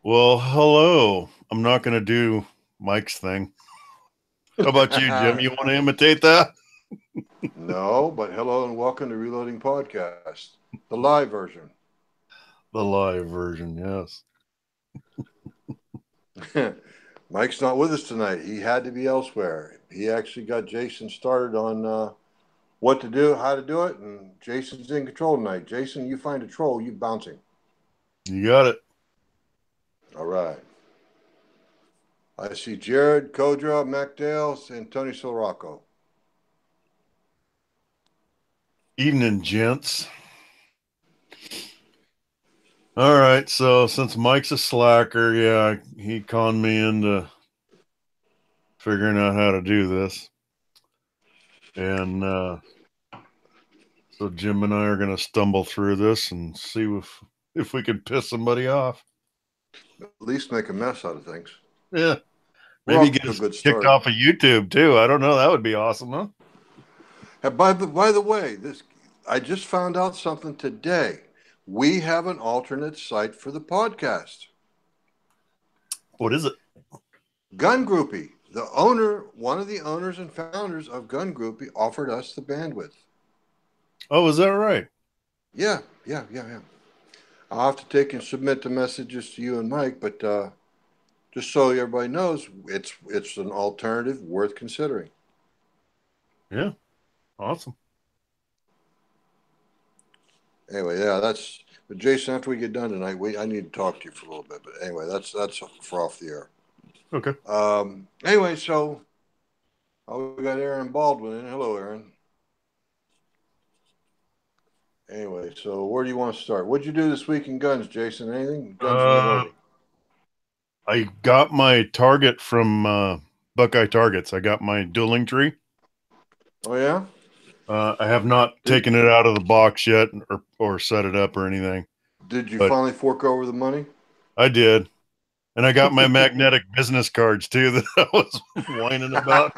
Well, hello. I'm not going to do Mike's thing. How about you, Jim? You want to imitate that? No, but hello and welcome to Reloading Podcast, the live version. The live version, yes. Mike's not with us tonight. He had to be elsewhere. He actually got Jason started on what to do, how to do it, and Jason's in control tonight. Jason, you find a troll, you bouncing. You got it. All right. I see Jared, Kodra, MacDale, and Tony Silrocco. Evening, gents. All right. So, since Mike's a slacker, yeah, he conned me into figuring out how to do this. And so, Jim and I are going to stumble through this and see if we can piss somebody off. At least make a mess out of things. Yeah. We're Maybe off get to a us good kicked start. off of YouTube, too. I don't know. That would be awesome, huh? By the way, this I just found out something today. We have an alternate site for the podcast. What is it? Gun Groupie, the owner, one of the owners and founders of Gun Groupie, offered us the bandwidth. Oh, is that right? Yeah. I'll have to take and submit the messages to you and Mike, but just so everybody knows, it's an alternative worth considering. Yeah. Awesome. Anyway, yeah, that's. But Jason, after we get done tonight, I need to talk to you for a little bit. But anyway, that's for off the air. Okay. Anyway, so we got Aaron Baldwin in. Hello, Aaron. Anyway, so where do you want to start? What'd you do this week in guns, Jason? Anything? Guns Uh, related? I got my target from Buckeye Targets. I got my dueling tree. Oh yeah. I have not Did taken it out of the box yet or set it up or anything, Did you but finally fork over the money? I did. And I got my magnetic business cards too that I was whining about.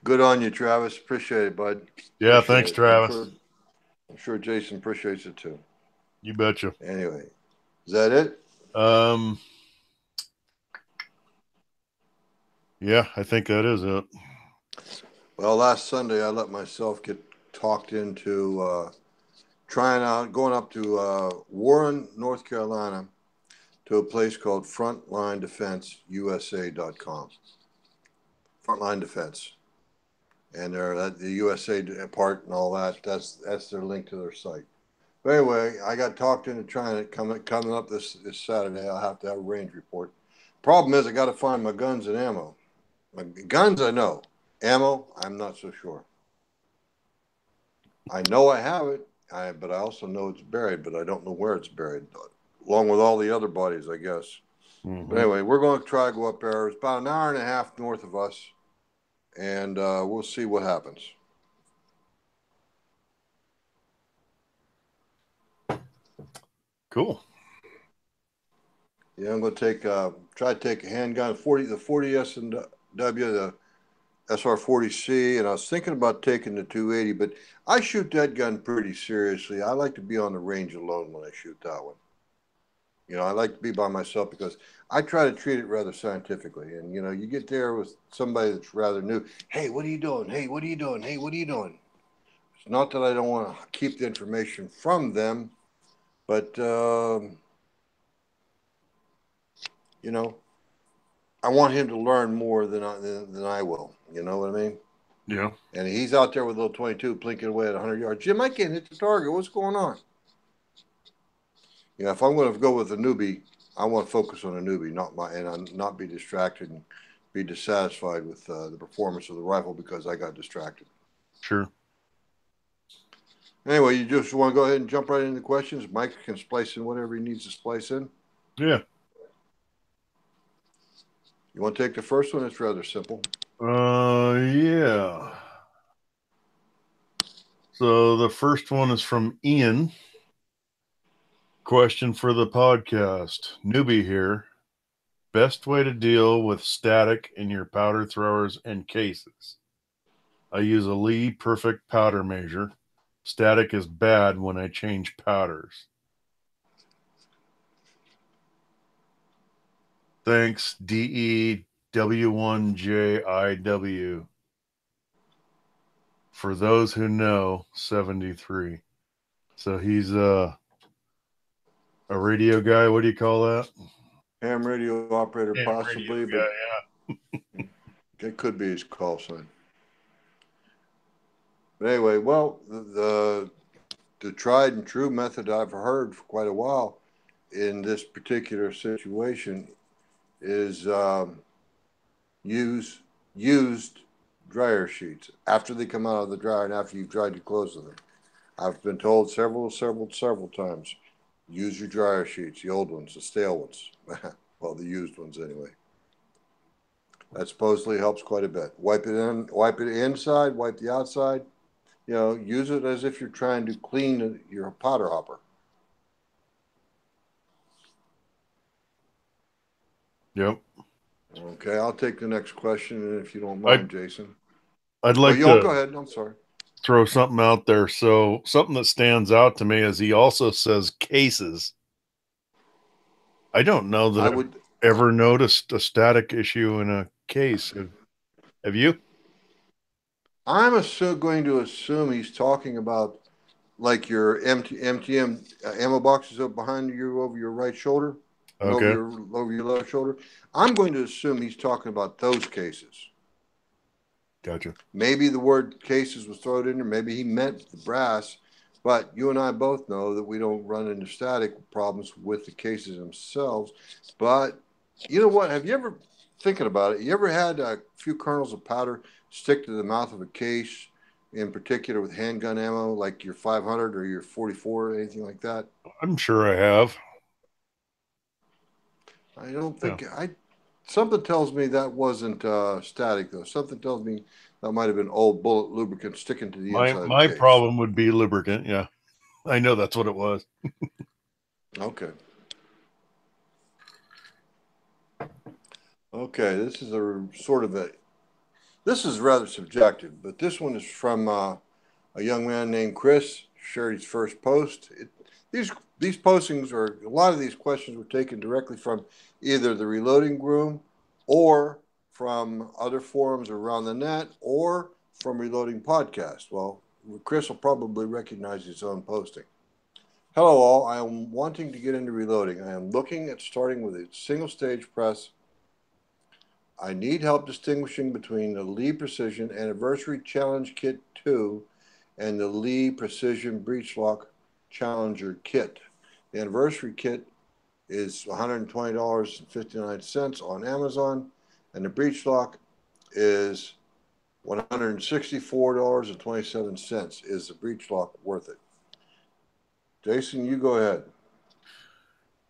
Good on you, Travis. Appreciate it, bud. Yeah, Appreciate thanks, it. Travis. I'm sure Jason appreciates it too. You betcha. Anyway, is that it? Um, yeah, I think that is it. Well, last Sunday I let myself get talked into trying out going up to Warren, North Carolina, to a place called FrontlineDefenseUSA.com. Frontline Defense, and they're at the USA part and all that. That's their link to their site. But anyway, I got talked into trying it coming up this Saturday. I'll have to have a range report. Problem is, I got to find my guns and ammo. My guns, I know. Ammo, I'm not so sure. I know I have it, but I also know it's buried, but I don't know where it's buried, along with all the other bodies, I guess. But Mm-hmm. anyway, we're going to try to go up there. It's about an hour and a half north of us, and we'll see what happens. Cool. Yeah, I'm going to try to take a handgun, the 40 S and W, the SR40C, and I was thinking about taking the 280, but I shoot that gun pretty seriously. I like to be on the range alone when I shoot that one. I like to be by myself because I try to treat it rather scientifically. And you get there with somebody that's rather new. Hey, what are you doing? Hey, what are you doing? Hey, what are you doing? It's not that I don't want to keep the information from them, but you know, I want him to learn more than I will. You know what I mean? Yeah. And he's out there with a little 22 plinking away at 100 yards. Jim, I can't hit the target. What's going on? If I'm going to go with a newbie, I want to focus on a newbie, not be distracted and be dissatisfied with the performance of the rifle because I got distracted. Sure. Anyway, you just want to go ahead and jump right into questions. Mike can splice in whatever he needs to splice in. Yeah. You want to take the first one? It's rather simple. Yeah. So the first one is from Ian. Question for the podcast. Newbie here. Best way to deal with static in your powder throwers and cases. I use a Lee Perfect powder measure. Static is bad when I change powders. Thanks, DEW1JIW. For those who know, 73. So he's a radio guy. What do you call that? Ham radio operator, Ham possibly, radio but guy, it could be his call sign. But anyway, well, the tried and true method I've heard for quite a while in this particular situation is use used dryer sheets after they come out of the dryer and after you've dried your clothes with them. I've been told several times, use your dryer sheets, the old ones, the stale ones. Well, the used ones anyway. That supposedly helps quite a bit. Wipe it inside, wipe the outside. You know, use it as if you're trying to clean your powder hopper. Yep. Okay, I'll take the next question if you don't mind, Jason. I'd like to go ahead. I'm sorry. Throw something out there. So something that stands out to me is he also says cases. I don't know that I've ever noticed a static issue in a case. Have you? I'm going to assume he's talking about like your MTM ammo boxes up behind you over your right shoulder, and okay, over your left shoulder. I'm going to assume he's talking about those cases. Gotcha. Maybe the word cases was thrown in there. Maybe he meant the brass, but you and I both know that we don't run into static problems with the cases themselves. But you know what? Have you ever, thinking about it, you ever had a few kernels of powder stick to the mouth of a case, in particular with handgun ammo, like your 500 or your 44 or anything like that? I'm sure I have. I don't think something tells me that wasn't static, though. Something tells me that might have been old bullet lubricant sticking to the inside of the case. My problem would be lubricant. Yeah, I know that's what it was. Okay. Okay, this is this is rather subjective, but this one is from a young man named Chris. Shared his first post. These postings are, a lot of these questions were taken directly from either the Reloading Room or from other forums around the net or from Reloading Podcast. Well, Chris will probably recognize his own posting. Hello all, I am wanting to get into reloading. I am looking at starting with a single stage press. I need help distinguishing between the Lee Precision Anniversary Challenge Kit 2 and the Lee Precision Breechlock Challenger Kit. The Anniversary Kit is $120.59 on Amazon, and the Breechlock is $164.27. Is the Breechlock worth it? Jason, you go ahead.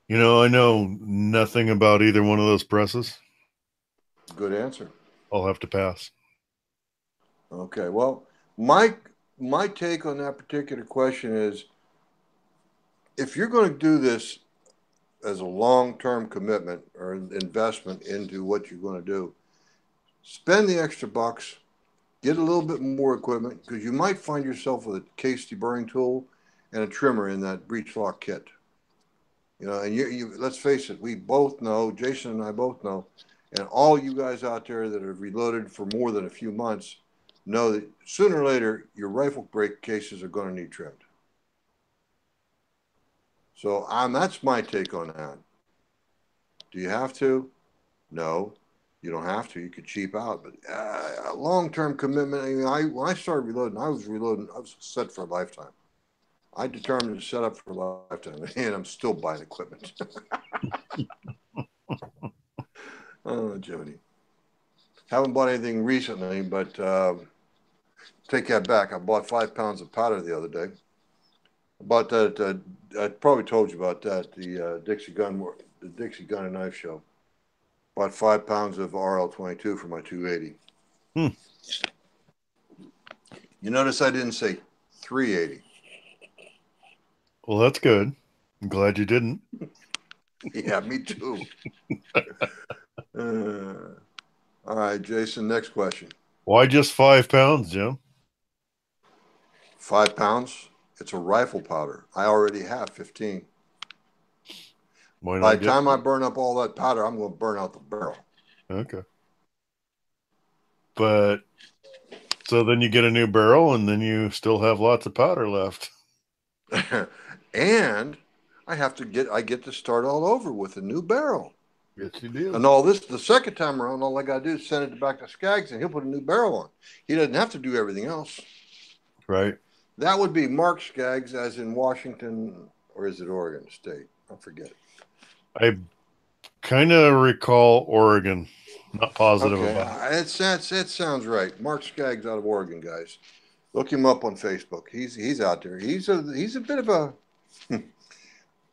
You know, I know nothing about either one of those presses. Good answer. I'll have to pass. Okay, well, my take on that particular question is, if you're going to do this as a long-term commitment or investment into what you're going to do, spend the extra bucks, get a little bit more equipment, because you might find yourself with a case deburring tool and a trimmer in that Breechlock kit. You know, and you let's face it, we both know, Jason and I both know, and all you guys out there that have reloaded for more than a few months know that sooner or later your rifle brake cases are going to need trimmed. So that's my take on that. Do you have to? No, you don't have to. You could cheap out, but a long-term commitment. I mean, when I started reloading, I was set for a lifetime. I determined to set up for a lifetime, and I'm still buying equipment. Oh, Jody. Haven't bought anything recently, but take that back. I bought 5 pounds of powder the other day. I bought that. I probably told you about that. The Dixie Gun and Knife Show. Bought 5 pounds of RL-22 for my 280. You notice I didn't say 380. Well, that's good. I'm glad you didn't. Yeah, me too. All right, Jason, next question. Why just 5 pounds, Jim? 5 pounds? It's a rifle powder. I already have 15. Why By not the get time I burn up all that powder, I'm going to burn out the barrel. Okay. But so then you get a new barrel and then you still have lots of powder left. And I get to start all over with a new barrel. Yes, you do. And all this, the second time around, all I got to do is send it back to Skaggs and he'll put a new barrel on. He doesn't have to do everything else. Right. That would be Mark Skaggs, as in Washington, or is it Oregon State? I forget. I kind of recall Oregon. Not positive Okay, about it. it sounds right. Mark Skaggs out of Oregon, guys. Look him up on Facebook. He's out there. He's a bit of a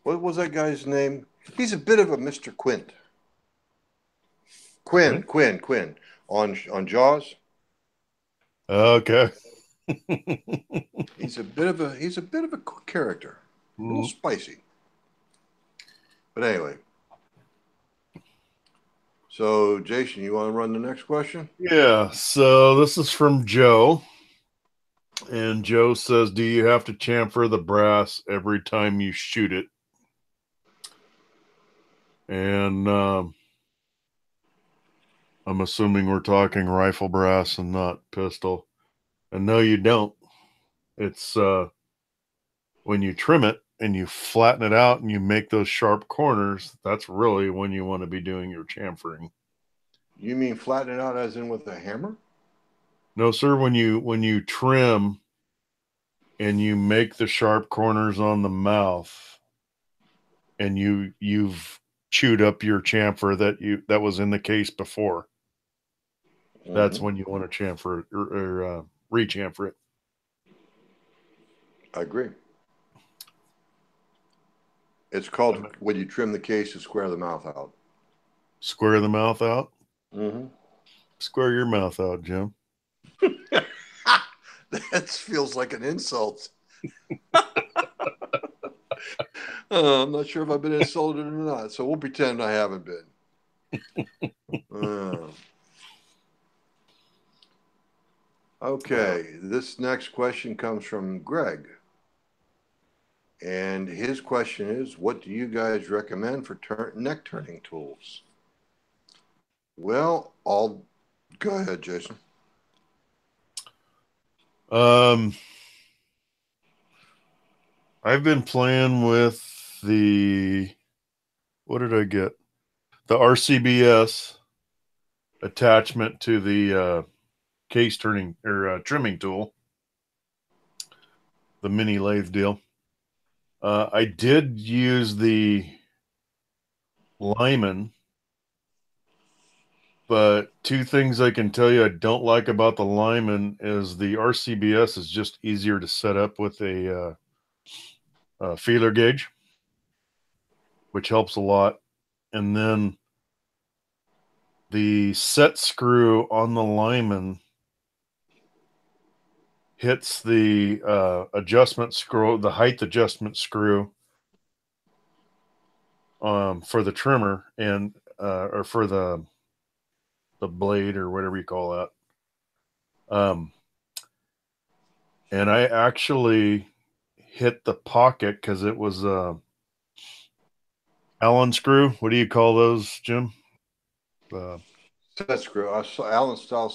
what was that guy's name? He's a bit of a Mr. Quint. Quinn on Jaws. Okay. He's a bit of a character. A little spicy. But anyway. So, Jason, you want to run the next question? Yeah. So this is from Joe. And Joe says, do you have to chamfer the brass every time you shoot it? And I'm assuming we're talking rifle brass and not pistol. And no, you don't. It's when you trim it and you flatten it out and you make those sharp corners, that's really when you want to be doing your chamfering. You mean flatten it out as in with a hammer? No, sir. When you trim and you make the sharp corners on the mouth and you've chewed up your chamfer that was in the case before, that's when you want to chamfer or re-chamfer it. I agree. It's called when you trim the case to square the mouth out. Square the mouth out? Mm-hmm. Square your mouth out, Jim. That feels like an insult. I'm not sure if I've been insulted or not, so we'll pretend I haven't been. Okay, this next question comes from Greg. And his question is, what do you guys recommend for neck turning tools? Well, go ahead, Jason. I've been playing with what did I get? The RCBS attachment to the case turning or trimming tool, the mini lathe deal. I did use the Lyman, but two things I can tell you I don't like about the Lyman is the RCBS is just easier to set up with a feeler gauge, which helps a lot. And then the set screw on the Lyman hits the adjustment screw, the height adjustment screw for the trimmer and or for the blade or whatever you call that. And I actually hit the pocket because it was Allen screw. What do you call those, Jim? Set screw. Allen style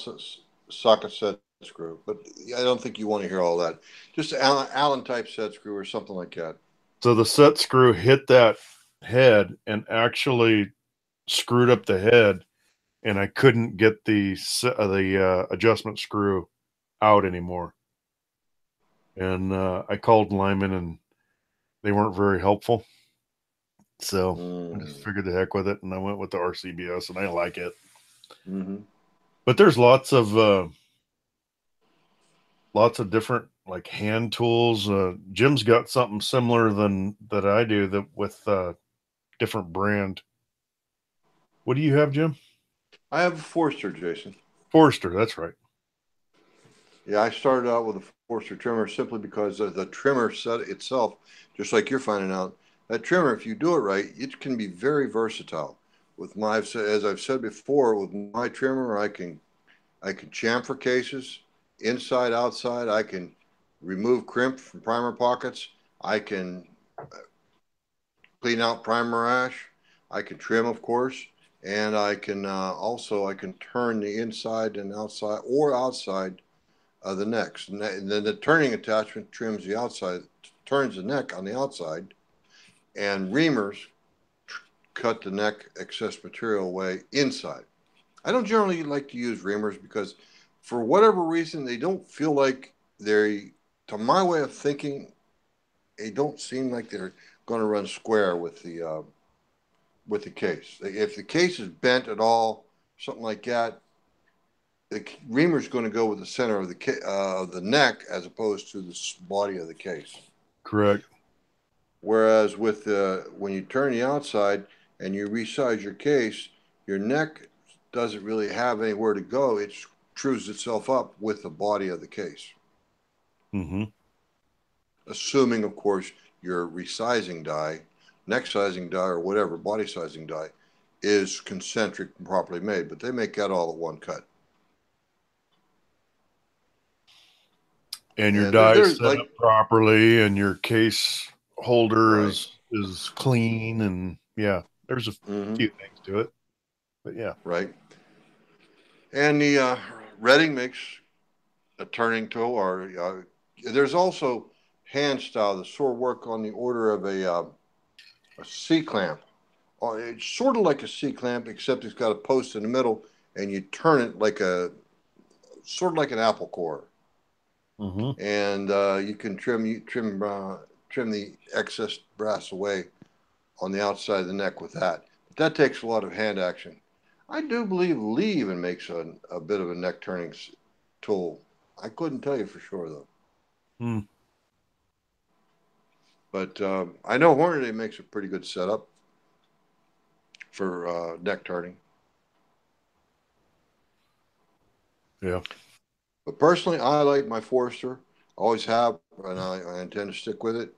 socket set screw, but I don't think you want to hear all that. Just Allen type set screw or something like that. So the set screw hit that head and actually screwed up the head, and I couldn't get the adjustment screw out anymore. And I called Lyman, and they weren't very helpful. So I just figured the heck with it, and I went with the RCBS, and I like it. Mm-hmm. But there's lots of different like hand tools. Jim's got something similar that I do that with different brand. What do you have, Jim? I have a Forster, Jason. Forster, that's right. Yeah, I started out with a Forster trimmer simply because the trimmer set itself, just like you're finding out, that trimmer, if you do it right, it can be very versatile. With as I've said before, with my trimmer, I can chamfer cases, inside, outside. I can remove crimp from primer pockets. I can clean out primer ash. I can trim, of course, and I can also I can turn the inside and outside or outside of the necks. And then the turning attachment trims the outside, turns the neck on the outside, and reamers cut the neck excess material away inside. I don't generally like to use reamers because, for whatever reason, they don't feel like to my way of thinking, they don't seem like they're going to run square with the case. If the case is bent at all, something like that, the reamer is going to go with the center of the neck as opposed to the body of the case. Correct. Whereas with when you turn the outside and you resize your case, your neck doesn't really have anywhere to go. It trues itself up with the body of the case. Mm-hmm. Assuming, of course, your resizing die, neck sizing die, or whatever, body sizing die, is concentric and properly made. But they make that all at one cut. And your die is set up properly, and your case holder is clean, and there's a few things to it, but yeah. Right. And the Redding makes a turning tool, or there's also hand style that sort of work on the order of a C-clamp. It's sort of like a C-clamp, except it's got a post in the middle, and you turn it like sort of like an apple core. Mm-hmm. And you can trim the excess brass away on the outside of the neck with that. But that takes a lot of hand action. I do believe Lee even makes a bit of a neck turning tool. I couldn't tell you for sure though. But I know Hornady makes a pretty good setup for neck turning. Yeah. But personally, I like my Forester. Always have, and I intend to stick with it.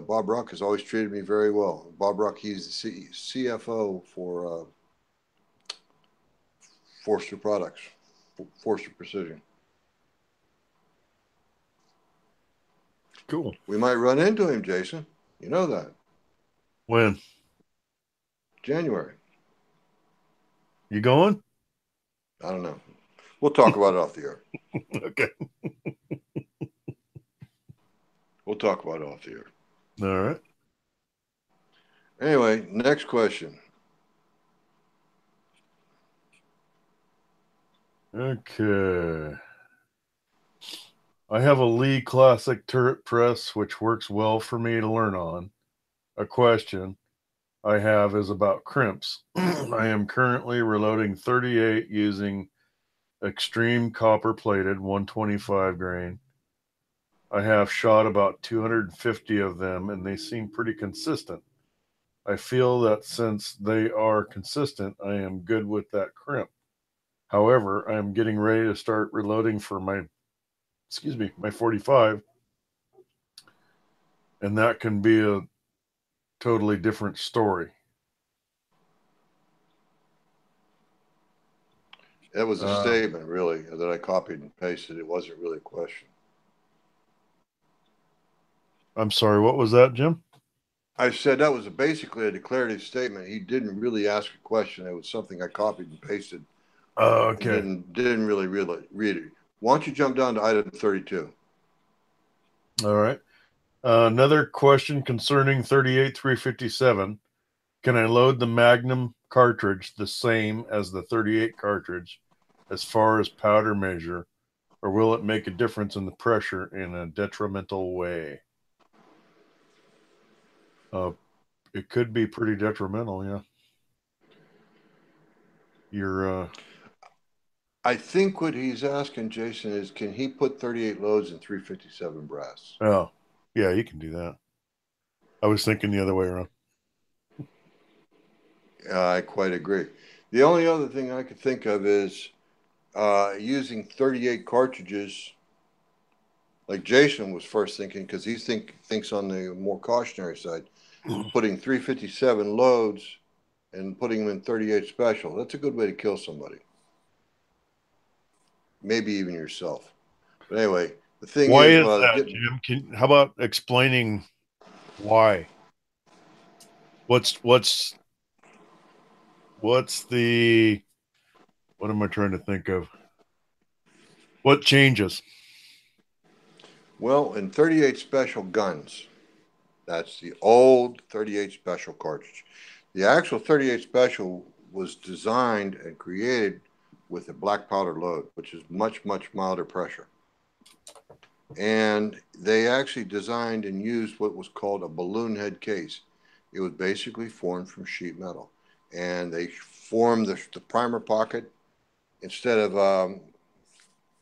Bob Ruck has always treated me very well. Bob Ruck, he's the CFO for Forster Products, Forster Precision. Cool. We might run into him, Jason. You know that. When? January. You going? I don't know. We'll talk about it off the air. Okay. We'll talk about it off the air. All right. Anyway, next question. Okay. I have a Lee Classic turret press, which works well for me to learn on. A question I have is about crimps. I am currently reloading 38 using extreme copper plated 125 grain. I have shot about 250 of them, and they seem pretty consistent. I feel that since they are consistent, I am good with that crimp. However, I am getting ready to start reloading for my 45, and that can be a totally different story. That was a statement, really, that I copied and pasted. It wasn't really a question. I'm sorry, what was that, Jim? I said that was basically a declarative statement. He didn't really ask a question. It was something I copied and pasted. Oh, okay. Didn't really read it. Why don't you jump down to item 32? All right. Another question concerning 38-357. Can I load the Magnum cartridge the same as the 38 cartridge as far as powder measure, or will it make a difference in the pressure in a detrimental way? It could be pretty detrimental, yeah. I think what he's asking, Jason, is can he put 38 loads in 357 brass? Oh, yeah, you can do that. I was thinking the other way around. I quite agree. The only other thing I could think of is using 38 cartridges, like Jason was first thinking, because he thinks on the more cautionary side, putting 357 loads and putting them in 38 special. That's a good way to kill somebody. Maybe even yourself. But anyway, the thing why is that, Jim? How about explaining why? What's the what am I trying to think of? What changes? Well, in 38 special guns, that's the old 38 special cartridge. The actual 38 special was designed and created with a black powder load, which is much, much milder pressure. And they actually designed and used what was called a balloon head case. It was basically formed from sheet metal. And they formed the primer pocket. Instead of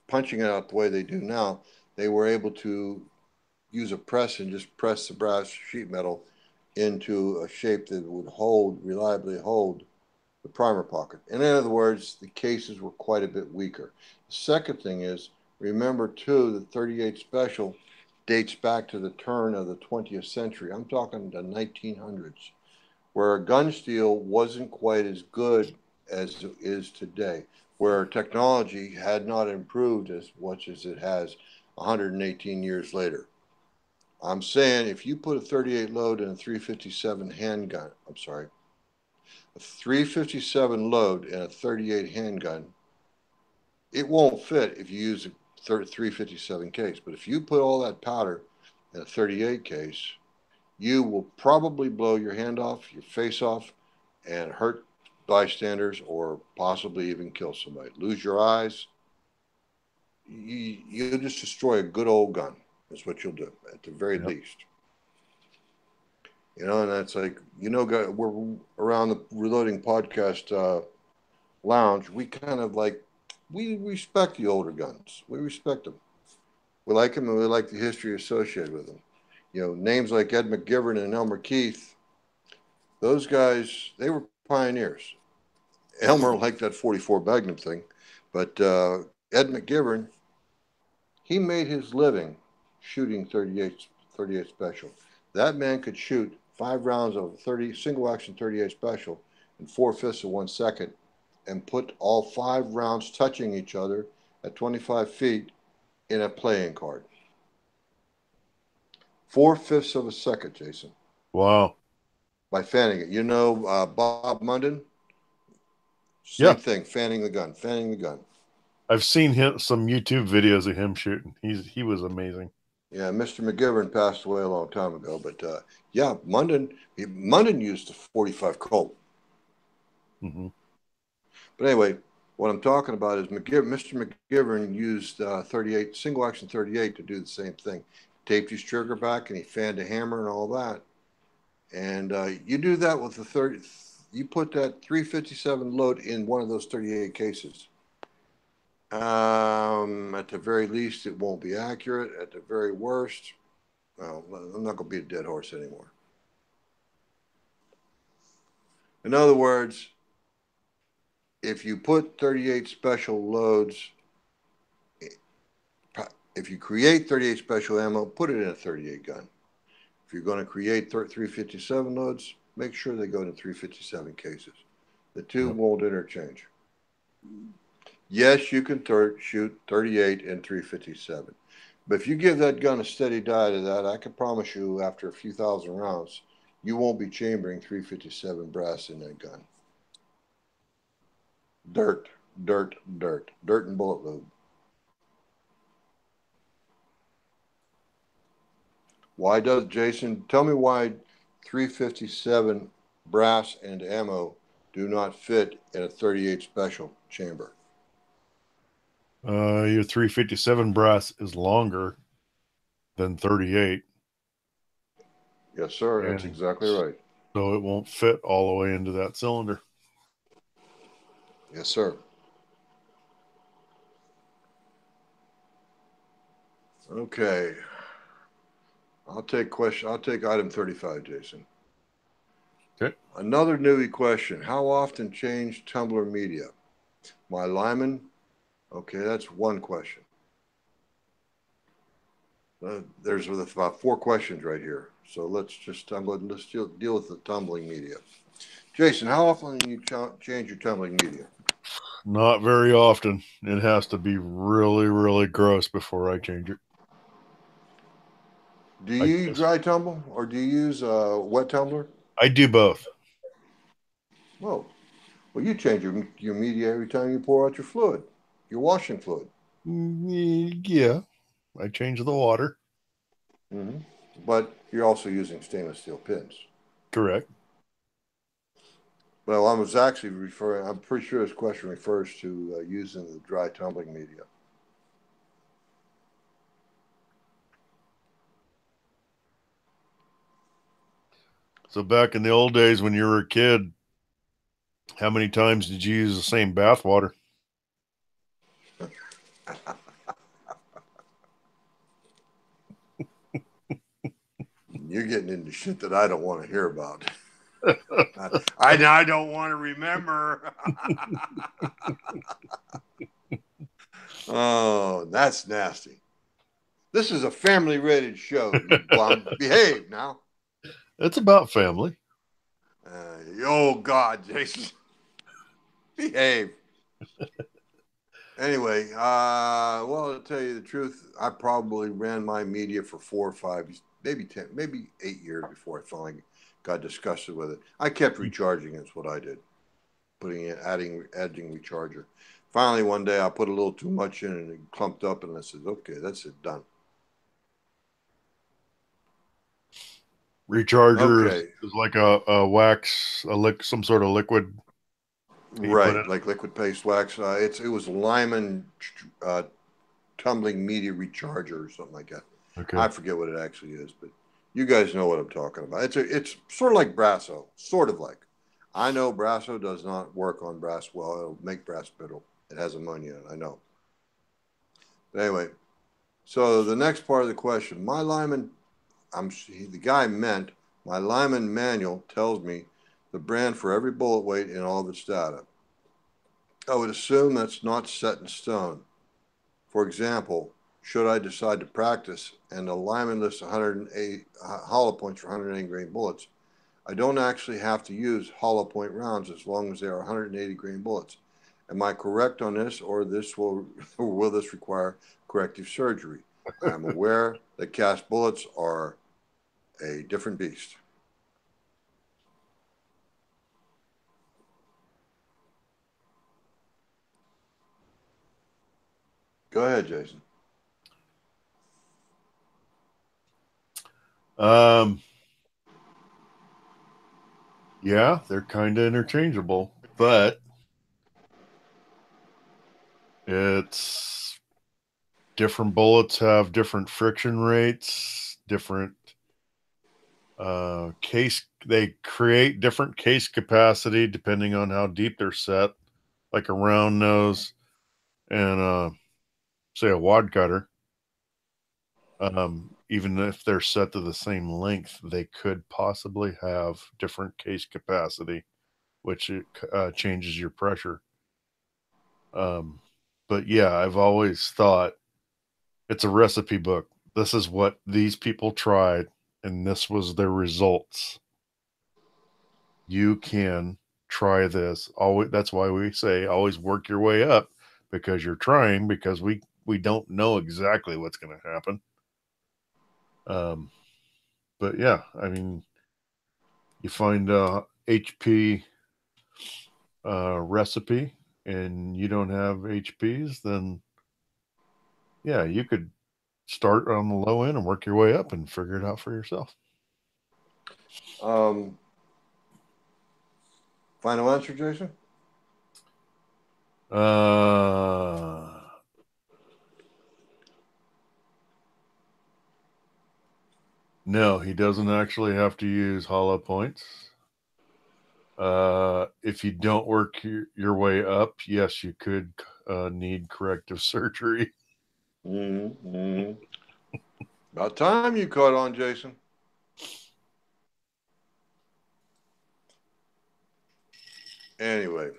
punching it out the way they do now, they were able to use a press and just press the brass sheet metal into a shape that would reliably hold the primer pocket. In other words, the cases were quite a bit weaker. The second thing is, remember too, the 38 Special dates back to the turn of the 20th century. I'm talking the 1900s, where gun steel wasn't quite as good as it is today, where technology had not improved as much as it has 118 years later. I'm saying if you put a 38 load in a 357 handgun, a 357 load in a 38 handgun, it won't fit if you use a 357 case. But if you put all that powder in a 38 case, you will probably blow your hand off, your face off, and hurt bystanders or possibly even kill somebody. Lose your eyes. You'll just destroy a good old gun. That's what you'll do, at the very least. You know, and that's like, we're around the Reloading Podcast lounge. We kind of we respect the older guns. We respect them. We like them, and we like the history associated with them. You know, names like Ed McGivern and Elmer Keith, those guys, they were pioneers. Elmer liked that 44 Magnum thing, but Ed McGivern, he made his living shooting 38 Special. That man could shoot 5 rounds of single action 38 Special in 4/5 of 1 second and put all 5 rounds touching each other at 25 feet in a playing card. 4/5 of a second, Jason. Wow. By fanning it. You know, Bob Munden? Same thing, fanning the gun. I've seen some YouTube videos of him shooting. He was amazing. Yeah, Mr. McGivern passed away a long time ago, but yeah, Munden used a 45 Colt. Mm-hmm. But anyway, what I'm talking about is Mr. McGivern used 38 single action 38 to do the same thing. Taped his trigger back and he fanned a hammer and all that. And you do that with the 30. You put that 357 load in one of those 38 cases. At the very least, it won't be accurate. At the very worst, well, I'm not going to beat a dead horse anymore. In other words, if you put 38 special loads, if you create 38 special ammo, put it in a 38 gun. If you're going to create 357 loads, make sure they go to 357 cases. The two won't interchange. Yes, you can shoot 38 and 357. But if you give that gun a steady diet of that, I can promise you after a few thousand rounds, you won't be chambering 357 brass in that gun. Dirt and bullet lube. Jason, tell me why 357 brass and ammo do not fit in a 38 special chamber? Your 357 brass is longer than 38. Yes, sir. That's exactly right. So it won't fit all the way into that cylinder. Yes, sir. Okay. I'll take item 35, Jason. Okay. Another newbie question. How often change tumbler media? My Lyman? Okay, that's one question. There's about 4 questions right here. So let's deal with the tumbling media. Jason, how often do you change your tumbling media? Not very often. It has to be really, really gross before I change it. Do you use dry tumble or do you use a wet tumbler? I do both. Whoa. Well, you change your media every time you pour out your fluid, your washing fluid. Yeah, I change the water. Mm-hmm. But you're also using stainless steel pins. Correct. Well, I was actually referring, I'm pretty sure this question refers to using the dry tumbling media. So back in the old days when you were a kid, how many times did you use the same bath water? You're getting into shit that I don't want to hear about. I don't want to remember. Oh, that's nasty. This is a family-rated show. You behave now. It's about family. Oh God, Jason, behave. Anyway, well, to tell you the truth, I probably ran my media for 4 or 5, maybe 10, maybe 8 years before I finally got disgusted with it. I kept recharging. Is what I did, putting in, adding recharger. Finally, one day I put a little too much in and it clumped up, and I said, "Okay, that's it, done." Recharger Okay, is like a wax, some sort of liquid. You put right, it. like liquid paste wax. It was Lyman uh, tumbling media recharger or something like that. Okay. I forget what it actually is, but you guys know what I'm talking about. It's sort of like Brasso, sort of like. I know Brasso does not work on brass well. It'll make brass brittle. It has ammonia in it. I know. But anyway, so the next part of the question, my Lyman, the guy meant my Lyman manual tells me the brand for every bullet weight in all of its data. I would assume that's not set in stone. For example, should I decide to practice and the Lyman lists 108 hollow points for 180 grain bullets, I don't actually have to use hollow point rounds as long as they are 180 grain bullets. Am I correct on this, or will this require corrective surgery? I am aware that cast bullets are a different beast. Go ahead, Jason. Yeah, they're kind of interchangeable, but it's different bullets have different friction rates, different case. They create different case capacity depending on how deep they're set, like a round nose and say a wad cutter. Even if they're set to the same length, they could possibly have different case capacity, which changes your pressure. But yeah, I've always thought it's a recipe book. This is what these people tried, and this was their results. You can try this. Always, that's why we say always work your way up, because you're trying, because we don't know exactly what's going to happen. But yeah, I mean, you find a HP recipe and you don't have HPs, then yeah, you could start on the low end and work your way up and figure it out for yourself. Final answer, Jason? No, he doesn't actually have to use hollow points. If you don't work your way up, yes, you could need corrective surgery. Mm-hmm. About time you caught on, Jason. Anyway,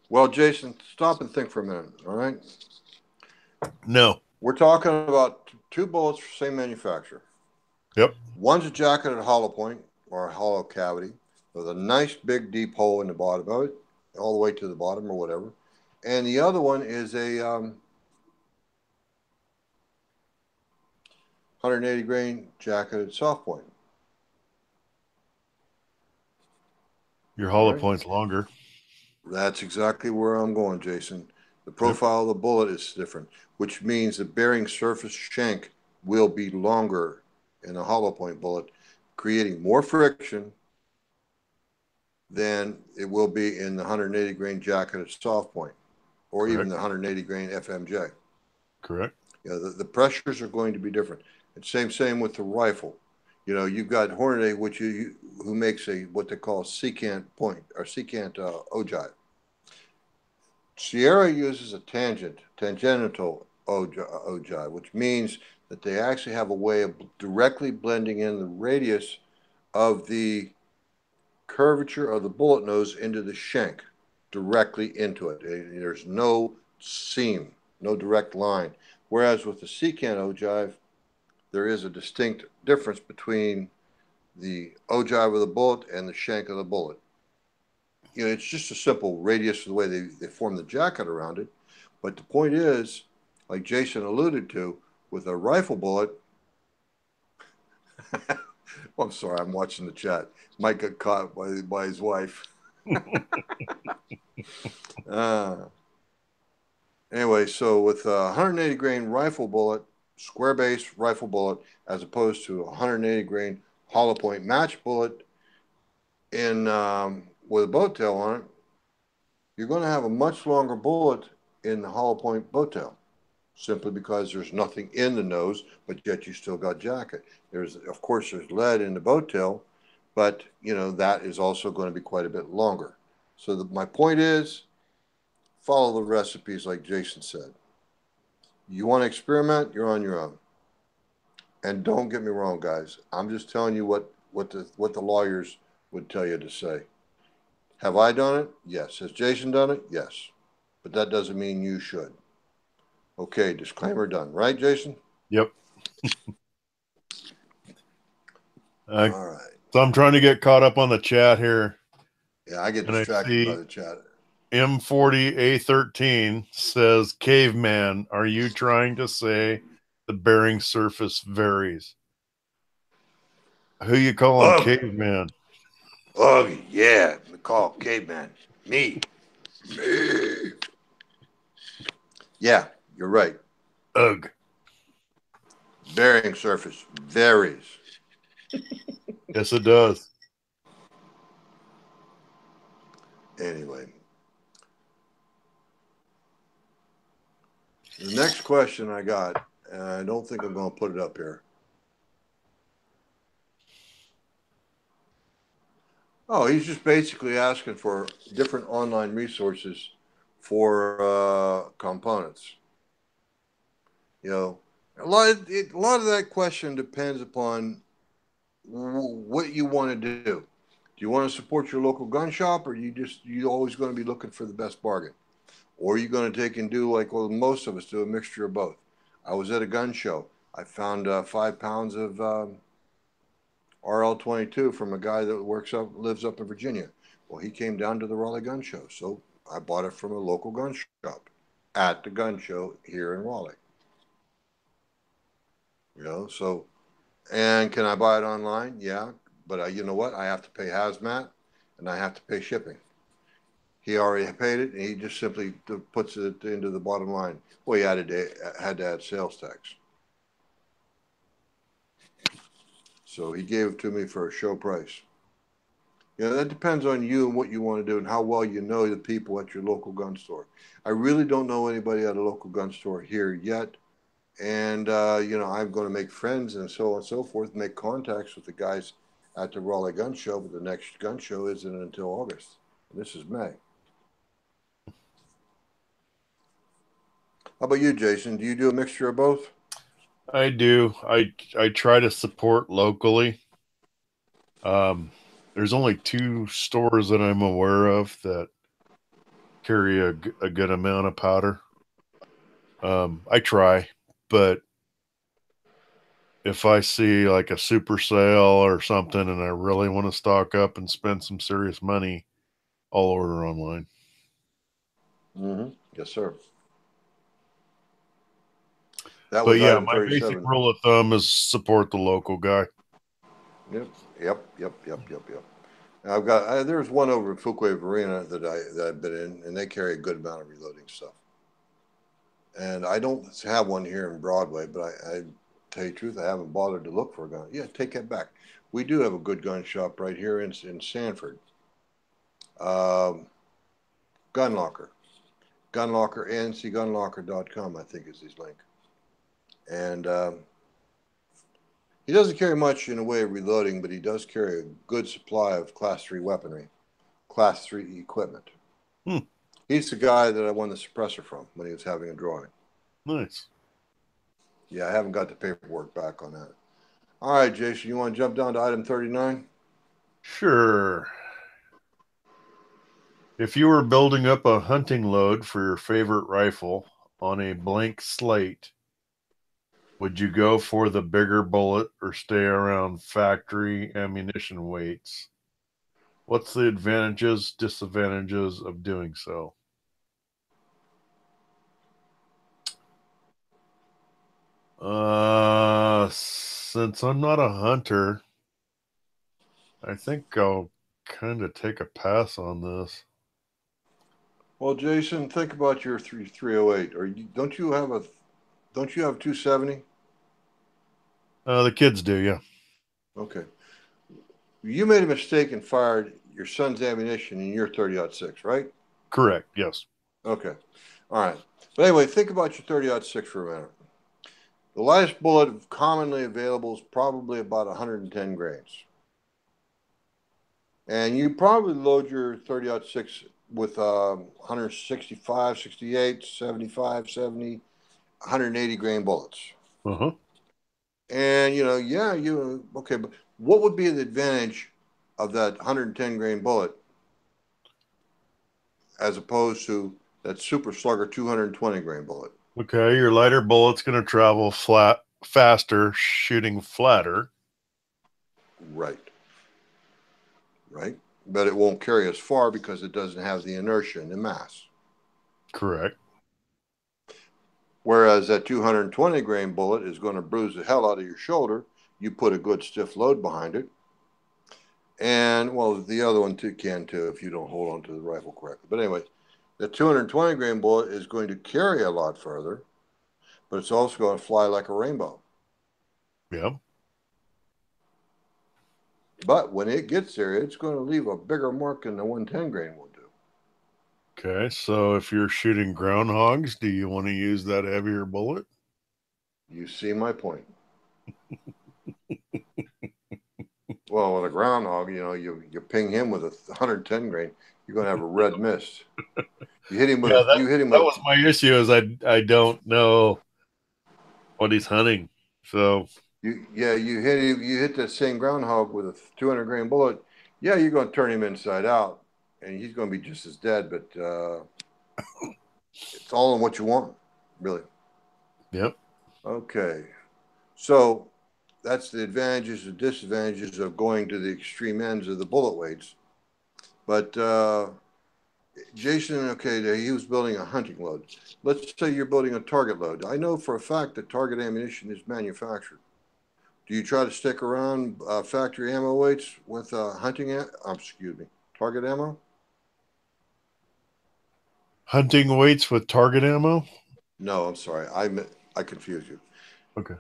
well, Jason, stop and think for a minute, all right? No. We're talking about two bullets for same manufacturer. Yep. One's a jacketed hollow point or a hollow cavity with a nice big deep hole in the bottom of it, all the way to the bottom or whatever. And the other one is a 180 grain jacketed soft point. Your hollow point's longer. That's exactly where I'm going, Jason. The profile of the bullet is different, which means the bearing surface shank will be longer in a hollow point bullet, creating more friction than it will be in the 180 grain jacketed soft point, or even the 180 grain FMJ. Correct. The pressures are going to be different. And same with the rifle. You've got Hornady, who makes what they call secant point or secant ogive. Sierra uses a tangential ogive, which means that they actually have a way of directly blending in the radius of the curvature of the bullet nose into the shank, directly into it. There's no seam, no direct line. Whereas with the secant ogive, there is a distinct difference between the ogive of the bullet and the shank of the bullet. It's just a simple radius of the way they form the jacket around it. But the point is, like Jason alluded to, with a rifle bullet, I'm sorry, I'm watching the chat. Mike got caught by his wife. Anyway, so with a 180 grain rifle bullet, square base rifle bullet, as opposed to a 180 grain hollow point match bullet in with a boat tail on it, you're going to have a much longer bullet in the hollow point boat tail, simply because there's nothing in the nose, but yet you still got jacket. Of course, there's lead in the boat tail, but that is also going to be quite a bit longer. So my point is, follow the recipes like Jason said. You want to experiment, you're on your own. And don't get me wrong, guys. I'm just telling you what the lawyers would tell you to say. Have I done it? Yes. Has Jason done it? Yes. But that doesn't mean you should. Okay, disclaimer done. Right, Jason? Yep. All right. So I'm trying to get caught up on the chat here. Yeah, I get distracted by the chat. M40A13 says, Caveman, are you trying to say the bearing surface varies? Who you calling Caveman? Oh, yeah. We call Caveman. Me. Yeah, you're right. Ugh. Bearing surface varies. Yes, it does. Anyway. The next question I got, and I don't think I'm going to put it up here. Oh, he's just basically asking for different online resources for components. A lot of that question depends upon what you want to do. Do you want to support your local gun shop, or you always going to be looking for the best bargain? Or are you going to take and do like most of us do, a mixture of both? I was at a gun show. I found 5 pounds of RL-22 from a guy that lives up in Virginia. Well, he came down to the Raleigh Gun Show, so I bought it from a local gun shop at the gun show here in Raleigh. So, and can I buy it online? Yeah, but you know what? I have to pay hazmat, and I have to pay shipping. He already paid it, and he just simply puts it into the bottom line. Well, he had to add sales tax. So he gave it to me for a show price. That depends on you and what you want to do and how well you know the people at your local gun store. I really don't know anybody at a local gun store here yet. And, I'm going to make friends and so on and so forth, make contacts with the guys at the Raleigh Gun Show, but the next gun show isn't until August. And this is May. How about you, Jason? Do you do a mixture of both? I do. I try to support locally. There's only 2 stores that I'm aware of that carry a good amount of powder. I try, but if I see like a super sale or something and I really want to stock up and spend some serious money, I'll order online. Mm-hmm. Yes, sir. But yeah, my basic rule of thumb is support the local guy. Yep. There's one over in Fuquay Varina that I've been in, and they carry a good amount of reloading stuff. And I don't have one here in Broadway, but I tell you the truth, I haven't bothered to look for a gun. Yeah, take that back. We do have a good gun shop right here in Sanford. Gun Locker. Gun Locker, ncgunlocker.com, I think is his link. And he doesn't carry much in the way of reloading, but he does carry a good supply of Class 3 weaponry, Class 3 equipment. He's the guy that I won the suppressor from when he was having a drawing. Nice. Yeah, I haven't got the paperwork back on that. All right, Jason, you want to jump down to item 39? Sure. If you were building up a hunting load for your favorite rifle on a blank slate, would you go for the bigger bullet or stay around factory ammunition weights? What's the advantages, disadvantages of doing so? Since I'm not a hunter, I think I'll kind of take a pass on this. Well, Jason, think about your 308. Or don't you have 270? The kids do, yeah. Okay. You made a mistake and fired your son's ammunition in your 30-06, right? Correct, yes. Okay. All right. But anyway, think about your 30-06 for a minute. The lightest bullet commonly available is probably about 110 grains. And you probably load your 30-06 with 165, 68, 75, 70, 180 grain bullets. Uh-huh. And, okay, but what would be the advantage of that 110 grain bullet as opposed to that Super Slugger 220 grain bullet? Okay, your lighter bullet's going to travel faster, shooting flatter. Right. Right. But it won't carry as far because it doesn't have the inertia and the mass. Correct. Whereas that 220 grain bullet is going to bruise the hell out of your shoulder. You put a good stiff load behind it. And, well, the other one can too if you don't hold on to the rifle correctly. But anyway, the 220 grain bullet is going to carry a lot further, but it's also going to fly like a rainbow. Yeah. But when it gets there, it's going to leave a bigger mark than the 110 grain will do. Okay, so if you're shooting groundhogs, do you want to use that heavier bullet? You see my point. Well, with a groundhog, you ping him with a 110 grain, you're going to have a red mist. You hit him with. That was my issue. Is I don't know what he's hunting, so you hit that same groundhog with a 200 grain bullet. Yeah, you're going to turn him inside out, and he's going to be just as dead. But it's all in what you want, really. Yep. Okay, so that's the advantages and disadvantages of going to the extreme ends of the bullet weights. But Jason, okay, he was building a hunting load. Let's say you're building a target load. I know for a fact that target ammunition is manufactured. Do you try to stick around factory ammo weights with target ammo? Hunting weights with target ammo? No, I'm sorry. I confused you. Okay.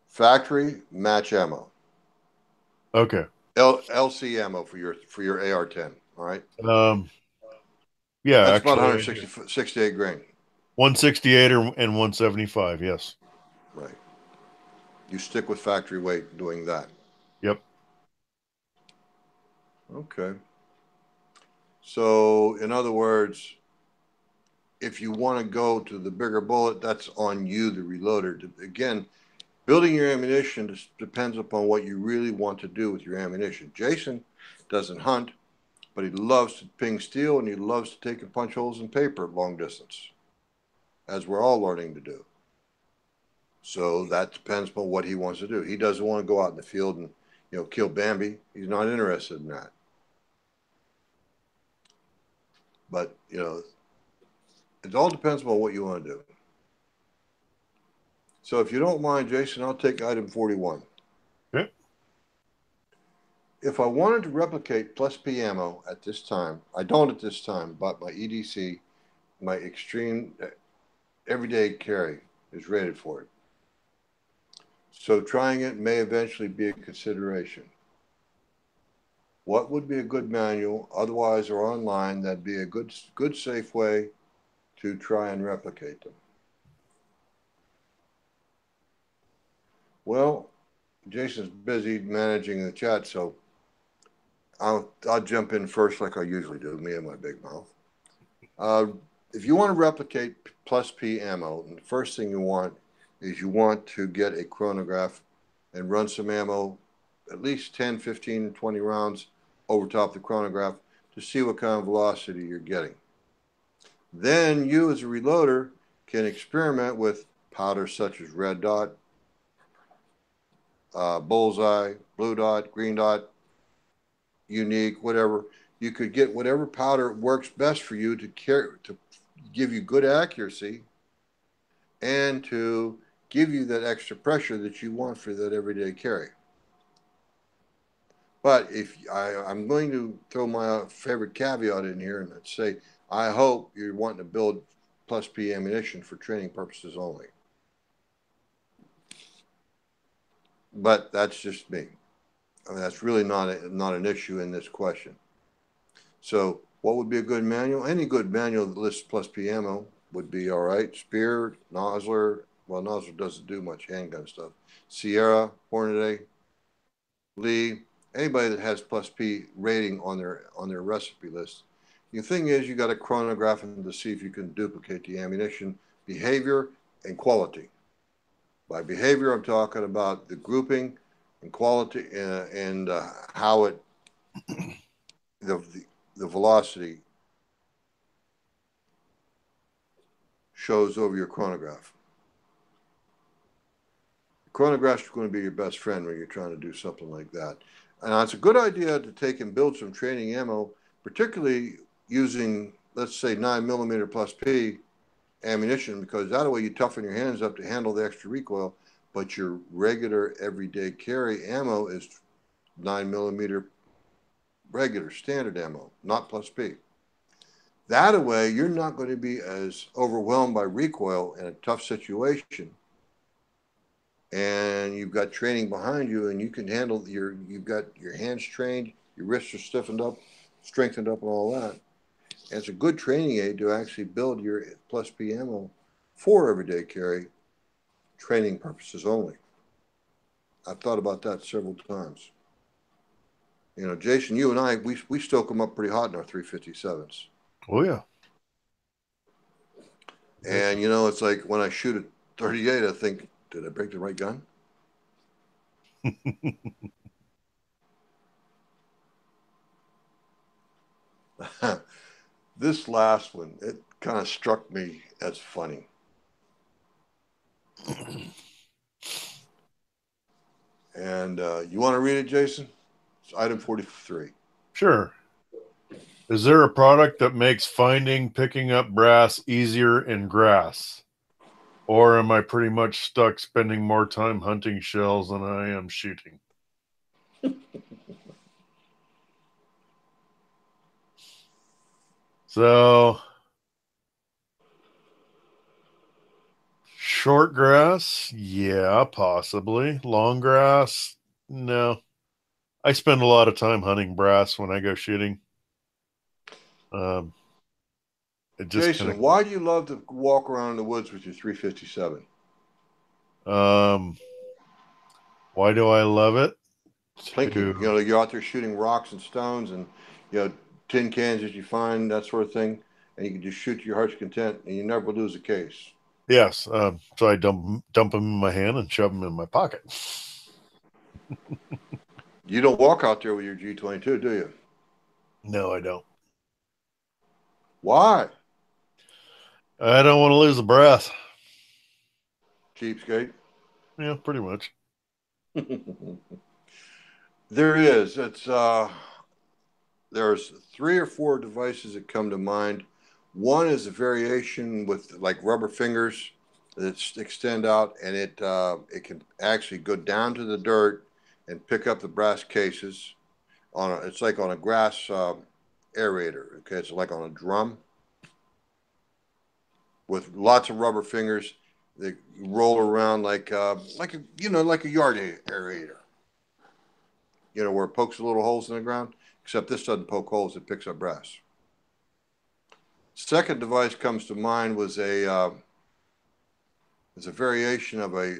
Factory match ammo. Okay. LC ammo for your AR-10. All right. Yeah, that's actually, about 168 grain. 168 and 175. Yes. Right. You stick with factory weight doing that. Yep. Okay. So, in other words, if you want to go to the bigger bullet, that's on you, the reloader. Again, building your ammunition depends upon what you really want to do with your ammunition. Jason doesn't hunt, but he loves to ping steel and he loves to take and punch holes in paper at long distance, as we're all learning to do. So that depends upon what he wants to do. He doesn't want to go out in the field and, kill Bambi. He's not interested in that. But, it all depends upon what you want to do. So if you don't mind, Jason, I'll take item 41. Okay. if I wanted to replicate plus P ammo at this time, I don't at this time, but my EDC, my extreme everyday carry is rated for it. So trying it may eventually be a consideration. What would be a good manual, otherwise or online, that'd be a good safe way to try and replicate them? Well, Jason's busy managing the chat, so I'll jump in first like I usually do, me and my big mouth. If you want to replicate plus P ammo, the first thing you want is you want to get a chronograph and run some ammo, at least 10, 15, 20 rounds over top the chronograph to see what kind of velocity you're getting. Then you as a reloader can experiment with powders such as red dot, bullseye, blue dot, green dot, unique, whatever. You could get whatever powder works best for you to give you good accuracy and to give you that extra pressure that you want for that everyday carry. But if I'm going to throw my favorite caveat in here and say, I hope you're wanting to build plus P ammunition for training purposes only. But that's just me. I mean, that's really not an issue in this question. So what would be a good manual? Any good manual that lists plus P ammo would be all right. Speer, Nosler. Well, Nosler doesn't do much handgun stuff. Sierra, Hornady, Lee. Anybody that has plus P rating on their recipe list. The thing is, you got to chronograph them to see if you can duplicate the ammunition behavior and quality. By behavior, I'm talking about the grouping and quality and how it the velocity shows over your chronograph. The chronograph is going to be your best friend when you're trying to do something like that. And it's a good idea to take and build some training ammo, particularly using, let's say, 9mm plus P ammunition, because that way you toughen your hands up to handle the extra recoil, but your regular everyday carry ammo is 9mm regular standard ammo, not plus P. That way you're not going to be as overwhelmed by recoil in a tough situation, and you've got training behind you, and you can handle you've got your hands trained, your wrists are strengthened up and all that. And it's a good training aid to actually build your plus P ammo for everyday carry, training purposes only. I've thought about that several times. You know, Jason, you and I, we stoke them up pretty hot in our 357s. Oh yeah. And you know, it's like when I shoot a 38, I think, did I break the right gun? This last one, it kind of struck me as funny. And you want to read it, Jason? It's item 43. Sure. Is there a product that makes picking up brass easier in grass? Or am I pretty much stuck spending more time hunting shells than I am shooting? So, short grass, yeah, possibly. Long grass, no. I spend a lot of time hunting brass when I go shooting. Jason, why do you love to walk around in the woods with your 357? Why do I love it? Plinking. You know, you're out there shooting rocks and stones and, you know, tin cans that you find, that sort of thing, and you can just shoot to your heart's content, and you never lose a case. Yes. So I dump them in my hand and shove them in my pocket. You don't walk out there with your G22, do you? No, I don't. Why? I don't want to lose the breath. Cheapskate? Yeah, pretty much. There is. There's 3 or 4 devices that come to mind. One is a variation with like rubber fingers that extend out, and it can actually go down to the dirt and pick up the brass cases. it's like on a grass aerator. Okay, it's like on a drum with lots of rubber fingers. They roll around like a like a yard aerator. Where it pokes little holes in the ground. Except this doesn't poke holes; it picks up brass. Second device comes to mind was a variation of a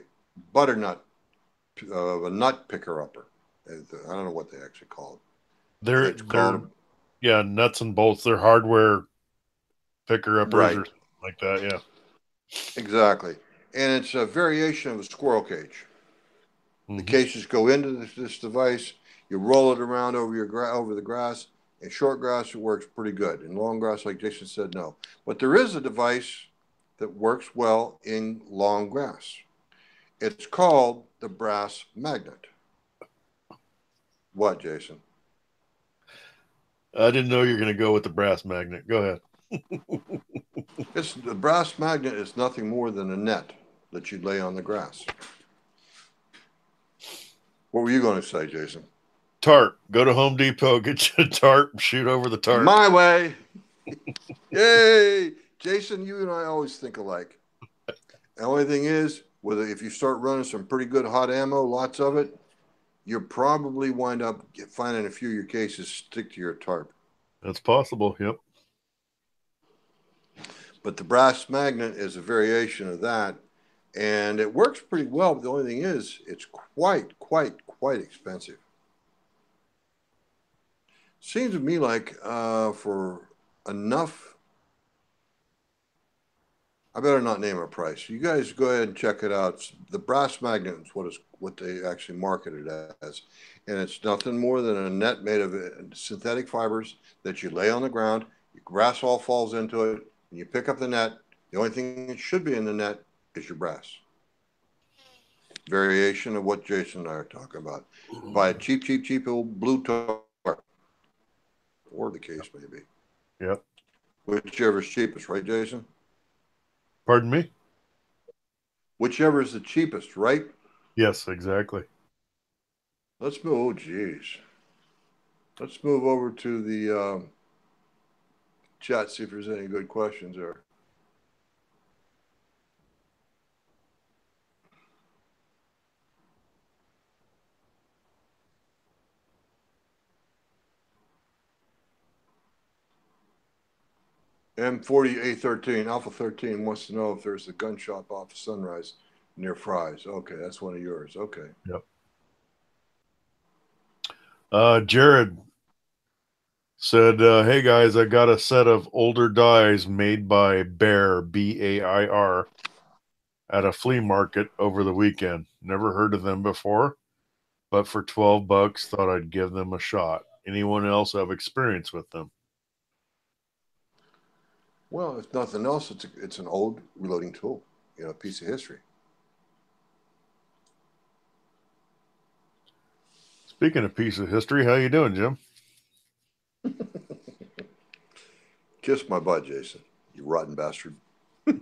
butternut, a nut picker upper. I don't know what they actually call it. They're yeah, nuts and bolts. They're hardware picker uppers right. Or something like that. Yeah, exactly. And it's a variation of a squirrel cage. Mm-hmm. The cages go into this device. You roll it around over the grass. In short grass, it works pretty good. In long grass, like Jason said, no. But there is a device that works well in long grass. It's called the brass magnet. What, Jason? I didn't know you were going to go with the brass magnet. Go ahead. The brass magnet is nothing more than a net that you lay on the grass. What were you going to say, Jason? Tarp. Go to Home Depot, get you a tarp, shoot over the tarp. My way. Yay! Jason, you and I always think alike. The only thing is, if you start running some pretty good hot ammo, lots of it, you'll probably wind up finding a few of your cases stick to your tarp. That's possible, yep. But the brass magnet is a variation of that, and it works pretty well. But the only thing is, it's quite expensive. Seems to me like for enough, I better not name a price. You guys go ahead and check it out. The brass magnet is what they actually market it as, and it's nothing more than a net made of synthetic fibers that you lay on the ground. Your grass all falls into it, and you pick up the net. The only thing that should be in the net is your brass. Variation of what Jason and I are talking about. Buy a cheap old blue tarp, or the case may be. Yep. Whichever's cheapest, right, Jason? Pardon me? Whichever is the cheapest, right? Yes, exactly. Let's move. Oh, geez. Let's move over to the chat, see if there's any good questions there. M40A13, Alpha 13 wants to know if there's a gun shop off of Sunrise near Fry's. Okay, that's one of yours. Okay. Yep. Jared said, hey guys, I got a set of older dies made by Bear, Bair, at a flea market over the weekend. Never heard of them before, but for $12, thought I'd give them a shot. Anyone else have experience with them? Well, if nothing else, it's an old reloading tool, a piece of history. Speaking of piece of history, how you doing, Jim? Kiss my butt, Jason, you rotten bastard. I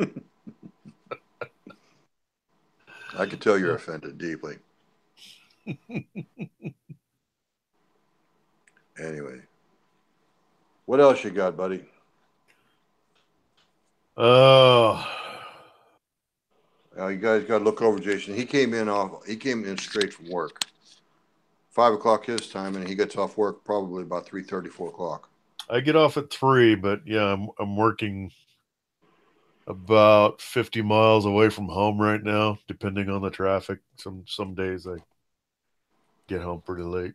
can tell you're offended deeply. Anyway, what else you got, buddy? You guys got to look over Jason. He came in straight from work. 5 o'clock his time, and he gets off work probably about 3:30, 4 o'clock. I get off at 3, but yeah, I'm working about 50 miles away from home right now, depending on the traffic. Some days I get home pretty late.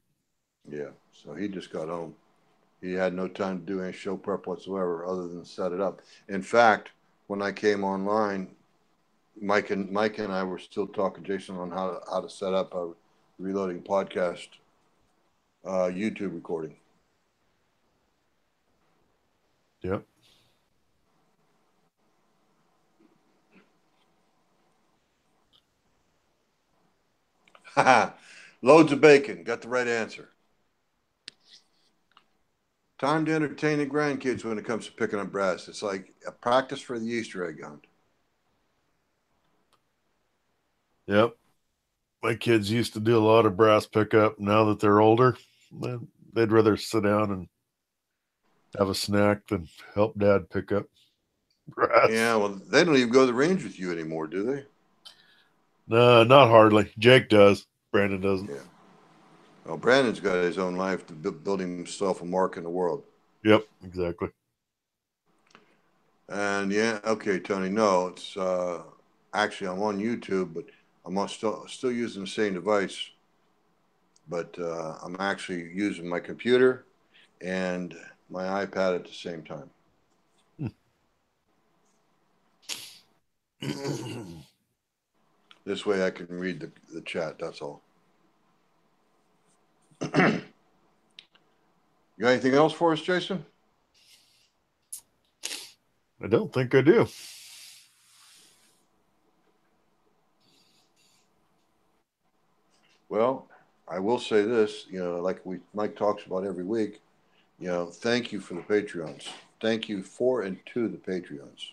Yeah, so he just got home. He had no time to do any show prep whatsoever other than set it up. In fact, when I came online, Mike and I were still talking, Jason, on how to set up a Reloading podcast YouTube recording. Yep. Loads of bacon. Got the right answer. Time to entertain the grandkids when it comes to picking up brass. It's like a practice for the Easter egg hunt. Yep. My kids used to do a lot of brass pickup. Now that they're older, they'd rather sit down and have a snack than help Dad pick up grass. Yeah, well, they don't even go to the range with you anymore, do they? No, not hardly. Jake does. Brandon doesn't. Yeah. Well, Brandon's got his own life to building himself a mark in the world. Yep, exactly. And yeah, okay, Tony. No, it's actually I'm on YouTube, but I'm still using the same device. But I'm actually using my computer and my iPad at the same time. This way I can read the chat. That's all. You got anything else for us, Jason? I don't think I do. Well, I will say this, like Mike talks about every week, thank you for the Patreons. Thank you for and to the Patreons.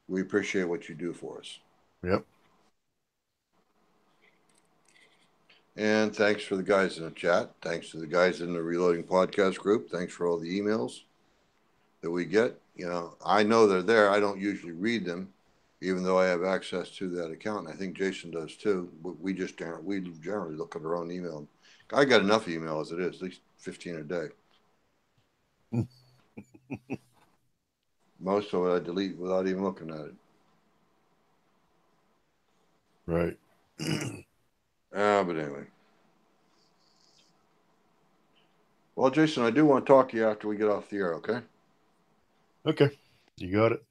We appreciate what you do for us. Yep. And thanks for the guys in the chat. Thanks to the guys in the Reloading Podcast group. Thanks for all the emails that we get. I know they're there. I don't usually read them, even though I have access to that account. And I think Jason does too. We generally look at our own email. I got enough email as it is, at least 15 a day. Most of it I delete without even looking at it. Right. But anyway. Well, Jason, I do want to talk to you after we get off the air, okay? Okay. You got it.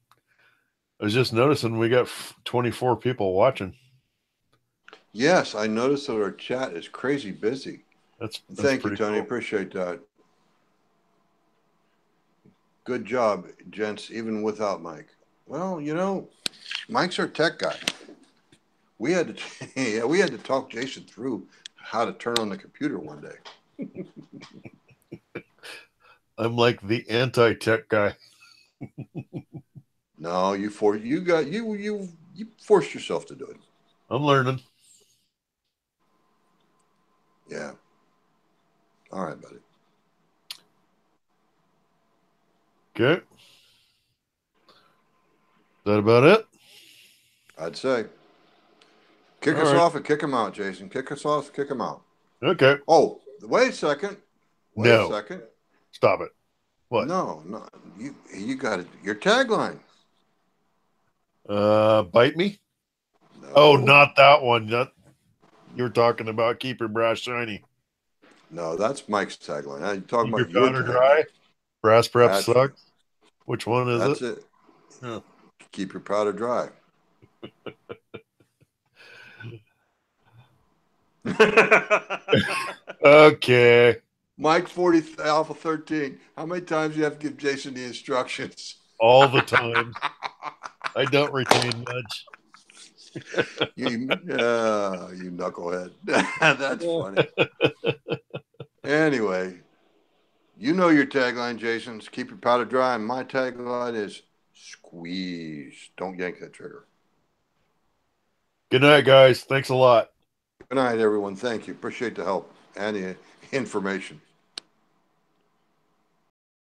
I was just noticing we got 24 people watching. Yes, I noticed that our chat is crazy busy. Thank you, Tony. Cool. Appreciate that. Good job, gents, even without Mike. Well, Mike's our tech guy. We had to talk Jason through how to turn on the computer one day. I'm like the anti-tech guy. No, you forced yourself to do it. I'm learning. Yeah. All right, buddy. Okay. Is that about it? I'd say. Kick us off and kick him out, Jason. Kick us off, kick him out. Okay. Oh, wait a second. Wait a second. Stop it. What? No. You got it. Your tagline. Bite me? No. Oh, not that one. You're talking about keep your brass shiny. No, that's Mike's tagline. Now you're talking keep about your powder dry. Brass prep sucks. Which one is it? That's it. Yeah. Keep your powder dry. Okay. Mike 40 Alpha 13. How many times do you have to give Jason the instructions? All the time. I don't retain much. You knucklehead. That's funny. Anyway, you know your tagline, Jason. Keep your powder dry. And my tagline is squeeze. Don't yank that trigger. Good night, guys. Thanks a lot. Good night, everyone. Thank you. Appreciate the help and the information.